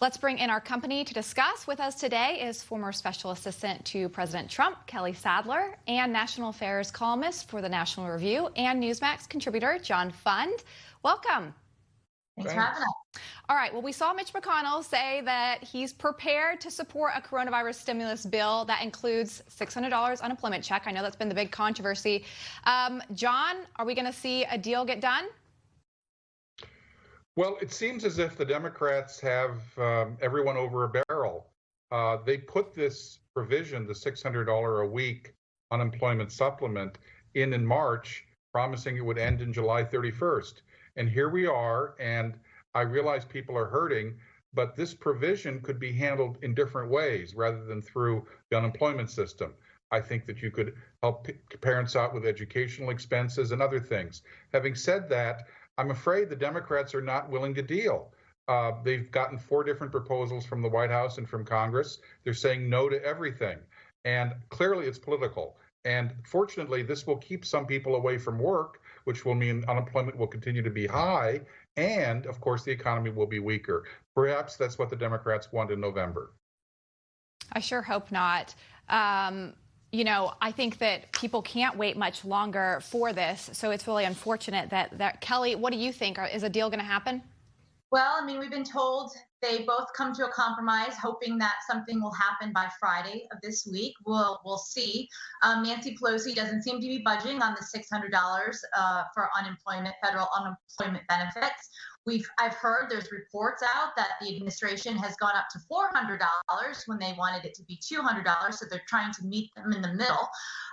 Let's bring in our company to discuss. With us today is former special assistant to President Trump, Kelly Sadler, and national affairs columnist for the National Review and Newsmax contributor, John Fund. Welcome. Thanks for having us. All right. Well, we saw Mitch McConnell say that he's prepared to support a coronavirus stimulus bill that includes $600 unemployment check. I know that's been the big controversy. John, are we going to see a deal get done? Well, it seems as if the Democrats have everyone over a barrel. They put this provision, the $600 a week unemployment supplement, in March, promising it would end in July 31st. And here we are, and I realize people are hurting, but this provision could be handled in different ways rather than through the unemployment system. I think that you could help parents out with educational expenses and other things. Having said that, I'm afraid the Democrats are not willing to deal. They've gotten 4 different proposals from the White House and from Congress. They're saying no to everything. And clearly it's political. And fortunately, this will keep some people away from work, which will mean unemployment will continue to be high. And of course, the economy will be weaker. Perhaps that's what the Democrats want in November. I sure hope not. You know, I think that people can't wait much longer for this. So it's really unfortunate that Kelly, what do you think? Is a deal going to happen? Well, I mean, we've been told they both come to a compromise, hoping that something will happen by Friday of this week. We'll see. Nancy Pelosi doesn't seem to be budging on the $600 for unemployment, federal unemployment benefits. I've heard there's reports out that the administration has gone up to $400 when they wanted it to be $200, so they're trying to meet them in the middle.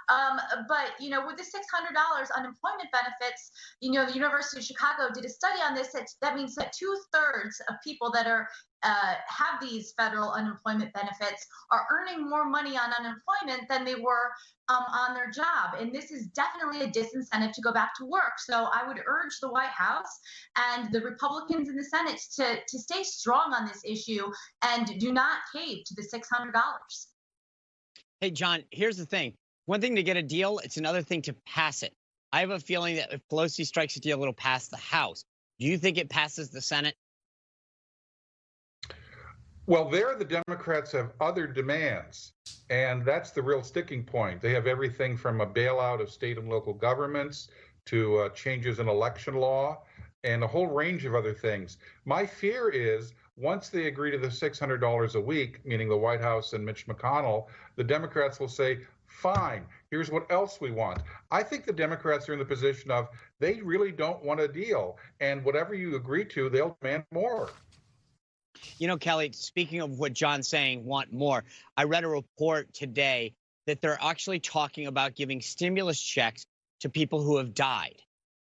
But, you know, with the $600 unemployment benefits, you know, the University of Chicago did a study on this. That means that 2/3 of people that are have these federal unemployment benefits are earning more money on unemployment than they were on their job. And this is definitely a disincentive to go back to work. So I would urge the White House and the Republicans in the Senate to stay strong on this issue and do not cave to the $600. Hey, John, here's the thing. One thing to get a deal, it's another thing to pass it. I have a feeling that if Pelosi strikes a deal, it'll pass the House. Do you think it passes the Senate? Well, there the Democrats have other demands, and that's the real sticking point. They have everything from a bailout of state and local governments to changes in election law and a whole range of other things. My fear is once they agree to the $600 a week, meaning the White House and Mitch McConnell, the Democrats will say, fine, here's what else we want. I think the Democrats are in the position of they really don't want a deal, and whatever you agree to, they'll demand more. You know, Kelly, speaking of what John's saying, want more, I read a report today that they're actually talking about giving stimulus checks to people who have died.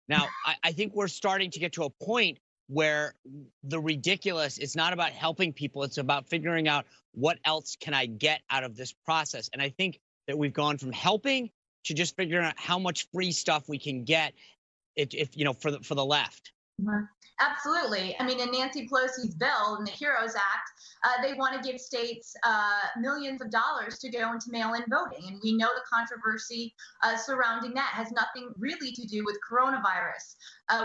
Now, I think we're starting to get to a point where the ridiculous is not about helping people. It's about figuring out what else can I get out of this process. And I think that we've gone from helping to just figuring out how much free stuff we can get if you know, for the left. Mm-hmm. Absolutely. I mean, in Nancy Pelosi's bill, in the HEROES Act, they want to give states millions of dollars to go into mail-in voting. And we know the controversy surrounding that has nothing really to do with coronavirus.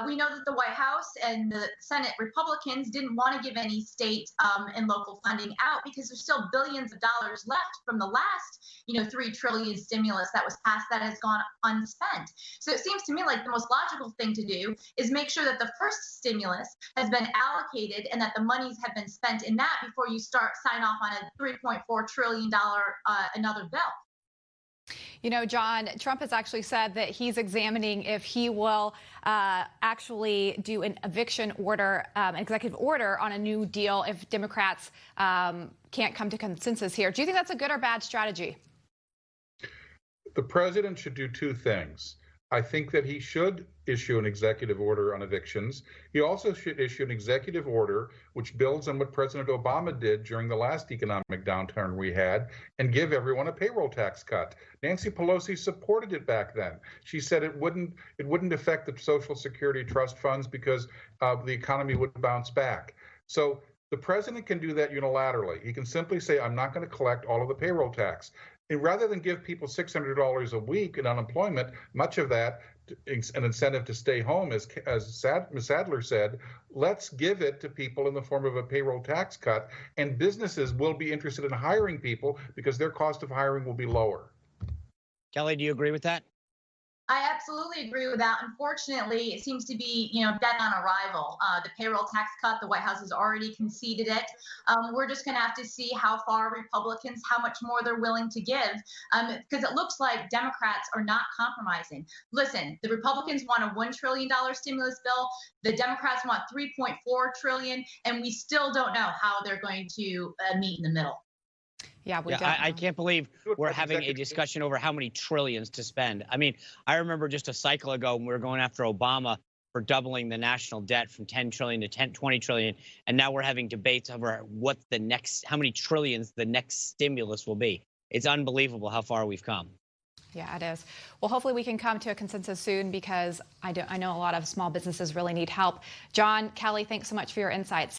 We know that the White House and the Senate Republicans didn't want to give any state and local funding out because there's still billions of dollars left from the last, you know, $3 trillion stimulus that was passed that has gone unspent. So it seems to me like the most logical thing to do is make sure that the first stimulus has been allocated and that the monies have been spent in that before you sign off on a $3.4 trillion another bill. You know, John, Trump has actually said that he's examining if he will actually do an eviction order, executive order on a new deal if Democrats can't come to consensus here. Do you think that's a good or bad strategy? The president should do 2 things. I think that he should issue an executive order on evictions. He also should issue an executive order which builds on what President Obama did during the last economic downturn we had and give everyone a payroll tax cut. Nancy Pelosi supported it back then. She said it wouldn't affect the Social Security trust funds because the economy would bounce back. So the president can do that unilaterally. He can simply say, I'm not going to collect all of the payroll tax. And rather than give people $600 a week in unemployment, much of that an incentive to stay home, as Ms. Sadler said, let's give it to people in the form of a payroll tax cut, and businesses will be interested in hiring people because their cost of hiring will be lower. Kelly, do you agree with that? I absolutely agree with that. Unfortunately, it seems to be, dead on arrival. The payroll tax cut, the White House has already conceded it. We're just going to have to see how far Republicans, how much more they're willing to give, because it looks like Democrats are not compromising. Listen, the Republicans want a $1 trillion stimulus bill. The Democrats want $3.4 trillion, and we still don't know how they're going to meet in the middle. Yeah, I can't believe we're having a discussion over how many trillions to spend. I mean, I remember just a cycle ago when we were going after Obama for doubling the national debt from 10 trillion to 20 trillion. And now we're having debates over how many trillions the next stimulus will be. It's unbelievable how far we've come. Yeah, it is. Well, hopefully we can come to a consensus soon, because I know a lot of small businesses really need help. John, Kelly, thanks so much for your insights.